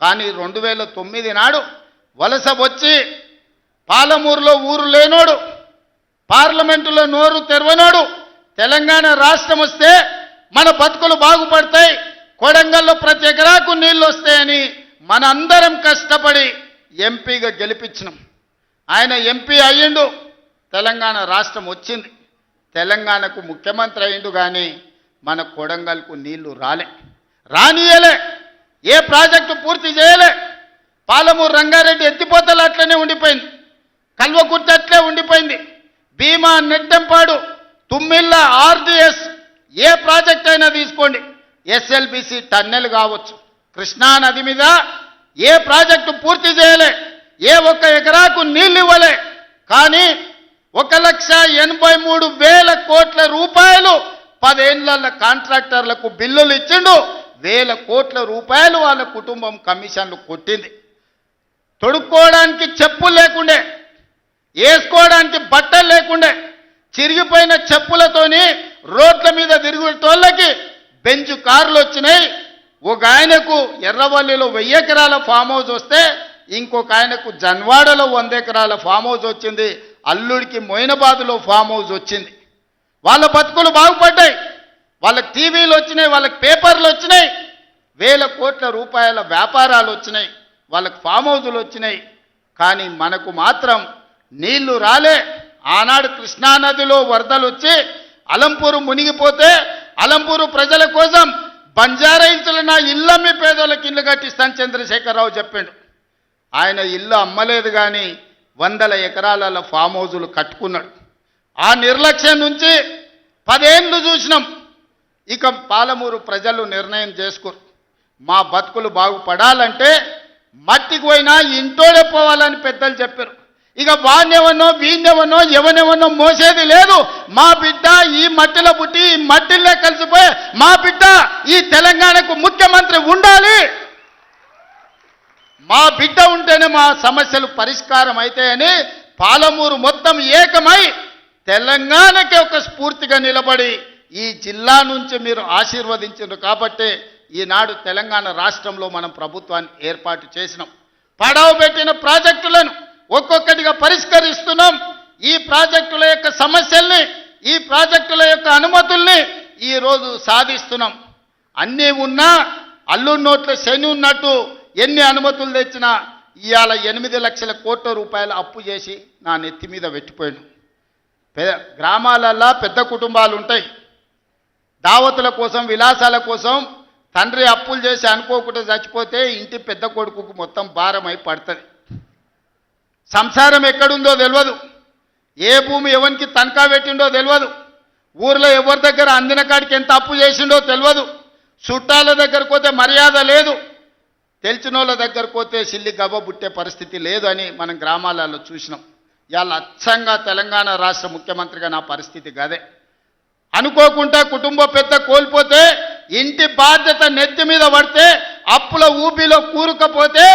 కానీ 2009 నాడు వలస వచ్చి పాలమూరులో ఊరు లేనోడు, పార్లమెంటులో నోరు తెరవనోడు తెలంగాణ రాష్ట్రం వస్తే మన బతుకులు బాగుపడతాయి, కొడంగల్లో ప్రతి ఎకరాకు నీళ్ళు వస్తాయని మనందరం కష్టపడి ఎంపీగా గెలిపించినాం. ఆయన ఎంపీ అయ్యిండు, తెలంగాణ రాష్ట్రం వచ్చింది, తెలంగాణకు ముఖ్యమంత్రి అయ్యిండు. కానీ మన కొడంగల్కు నీళ్లు రానియలే, ఏ ప్రాజెక్టు పూర్తి చేయలే. పాలమూరు రంగారెడ్డి ఎత్తిపోతలు అట్లనే ఉండిపోయింది, కల్వకుర్తి అట్లే ఉండిపోయింది. భీమా, నెట్టెంపాడు, తుమ్మిళ్ళ, ఆర్డిఎస్ ఏ ప్రాజెక్ట్ అయినా తీసుకోండి, ఎస్ఎల్బిసి టన్నెల్ కావచ్చు, కృష్ణా నది మీద ఏ ప్రాజెక్టు పూర్తి చేయలే, ఏ ఒక్క ఎకరాకు నీళ్ళు ఇవ్వలే. కానీ 1,83,000 కోట్ల రూపాయలు 10 ఏళ్ల కాంట్రాక్టర్లకు బిల్లులు ఇచ్చిండు. 1,000 కోట్ల రూపాయలు వాళ్ళ కుటుంబం కమిషన్లు కొట్టింది. తొడుక్కోవడానికి చెప్పులు లేకుండే, వేసుకోవడానికి బట్టలు లేకుండే, చిరిగిపోయిన చెప్పులతోని రోడ్ల మీద తిరుగుతోళ్ళకి బెంచ్ కార్లు వచ్చినాయి. ఒక ఆయనకు ఎర్రవల్లిలో 1000 ఎకరాల ఫామ్ హౌస్ వస్తే ఇంకొక ఆయనకు జన్వాడలో 100 ఎకరాల ఫామ్ హౌస్ వచ్చింది, అల్లుడికి మొయినాబాద్లో ఫామ్ హౌస్ వచ్చింది. వాళ్ళ బతుకులు బాగుపడ్డాయి, వాళ్ళకి టీవీలు వచ్చినాయి, వాళ్ళకి పేపర్లు వచ్చినాయి, 1,000 కోట్ల రూపాయల వ్యాపారాలు వచ్చినాయి, వాళ్ళకి ఫామ్ హౌజులు వచ్చినాయి. కానీ మనకు మాత్రం నీళ్లు రాలే. ఆనాడు కృష్ణానదిలో వరదలు వచ్చి అలంపూరు మునిగిపోతే అలంపూరు ప్రజల కోసం బంజారాహిల్స్లో నా ఇల్లు అమ్మి పేదోళ్ళకి ఇల్లు కట్టిస్తాను చంద్రశేఖరరావు చెప్పిండు. ఆయన ఇల్లు అమ్మలేదు, కానీ 100 ఎకరాల ఫామ్ హౌజులు కట్టుకున్నాడు. ఆ నిర్లక్ష్యం నుంచి 10 ఏళ్ళు చూసినాం. ఇక పాలమూరు ప్రజలు నిర్ణయం చేసుకోరు, మా బతుకులు బాగుపడాలంటే మట్టికి పోయినా ఇంటోడే పోవాలని పెద్దలు చెప్పారు. ఇక వాణ్యవనో వీణ్యవనో ఎవనెవనో మోసేది లేదు. మా బిడ్డ ఈ మట్టిలో పుట్టి ఈ మట్టిలో కలిసిపోయి మా బిడ్డ ఈ తెలంగాణకు ముఖ్యమంత్రి ఉండాలి, మా బిడ్డ ఉంటేనే మా సమస్యలు పరిష్కారం అవుతాయని పాలమూరు మొత్తం ఏకమై తెలంగాణకి ఒక స్ఫూర్తిగా నిలబడి ఈ జిల్లా నుంచి మీరు ఆశీర్వదించారు. కాబట్టి ఈనాడు తెలంగాణ రాష్ట్రంలో మనం ప్రభుత్వాన్ని ఏర్పాటు చేసినాం. పడవ పెట్టిన ప్రాజెక్టులను ఒక్కొక్కటిగా పరిష్కరిస్తున్నాం. ఈ ప్రాజెక్టుల యొక్క సమస్యల్ని, ఈ ప్రాజెక్టుల యొక్క అనుమతుల్ని ఈరోజు సాధిస్తున్నాం. అన్నీ ఉన్నా అల్లుడి నోట్ల శని ఉన్నట్టు ఎన్ని అనుమతులు తెచ్చినా ఇవాళ 8 లక్షల కోట్ల రూపాయలు అప్పు చేసి నా నెత్తి మీద పెట్టిపోయాడు. గ్రామాలల్లో పెద్ద కుటుంబాలు ఉంటాయి, దావతుల కోసం విలాసాల కోసం తండ్రి అప్పులు చేసి అనుకోకుండా చచ్చిపోతే ఇంటి పెద్ద కొడుకుకు మొత్తం భారమై పడుతుంది. సంసారం ఎక్కడుందో తెలియదు, ఏ భూమి ఎవరికి తనఖా పెట్టిండో తెలియదు, ఊర్లో ఎవరి దగ్గర అందిన కాడికి ఎంత అప్పు చేసిండో తెలియదు, చుట్టాల దగ్గరకు పోతే మర్యాద లేదు, తెలిసిన వాళ్ళ దగ్గరకు పోతే సిల్లి గవ్వ పుట్టే పరిస్థితి లేదు అని మనం గ్రామాలలో చూసినాం. ఇవాళ అచ్చంగా తెలంగాణ రాష్ట్ర ముఖ్యమంత్రిగా నా పరిస్థితి గదే. అనుకోకుండా కుటుంబ పెద్ద కోల్పోతే, ఇంటి బాధ్యత నెత్తి మీద పడితే, అప్పుల ఊబిలో కూరుకపోతే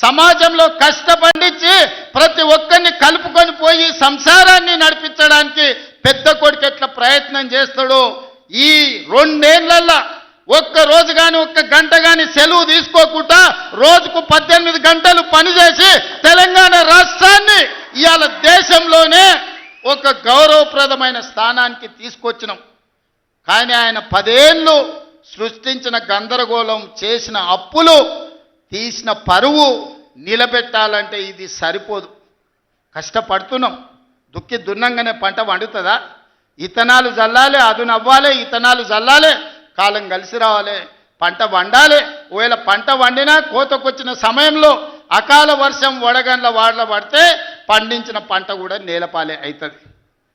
సమాజంలో కష్టపడించి ప్రతి ఒక్కరిని కలుపుకొని పోయి సంసారాన్ని నడిపించడానికి పెద్ద కొడుకు ఎట్లా ప్రయత్నం చేస్తాడో ఈ 2 ఏళ్లలో ఒక్క రోజు కానీ ఒక్క గంట కానీ సెలవు తీసుకోకుండా రోజుకు 18 గంటలు పనిచేసి తెలంగాణ రాష్ట్రాన్ని ఇవాళ దేశంలోనే ఒక గౌరవప్రదమైన స్థానానికి తీసుకొచ్చినాం. కానీ ఆయన 10 ఏళ్ళు సృష్టించిన గందరగోళం, చేసిన అప్పులు, తీసిన పరువు నిలబెట్టాలంటే ఇది సరిపోదు. కష్టపడుతున్నాం, దుక్కి దున్నంగానే పంట వండుతుందా? ఇతనాలు జల్లాలి, అదును అవ్వాలి, ఇతనాలు జల్లాలి, కాలం కలిసి రావాలి, పంట వండాలి. ఒకవేళ పంట వండినా కోతకొచ్చిన సమయంలో అకాల వర్షం వడగండ్ల వాడల పడితే పండించిన పంట కూడా నేలపాలే అవుతుంది.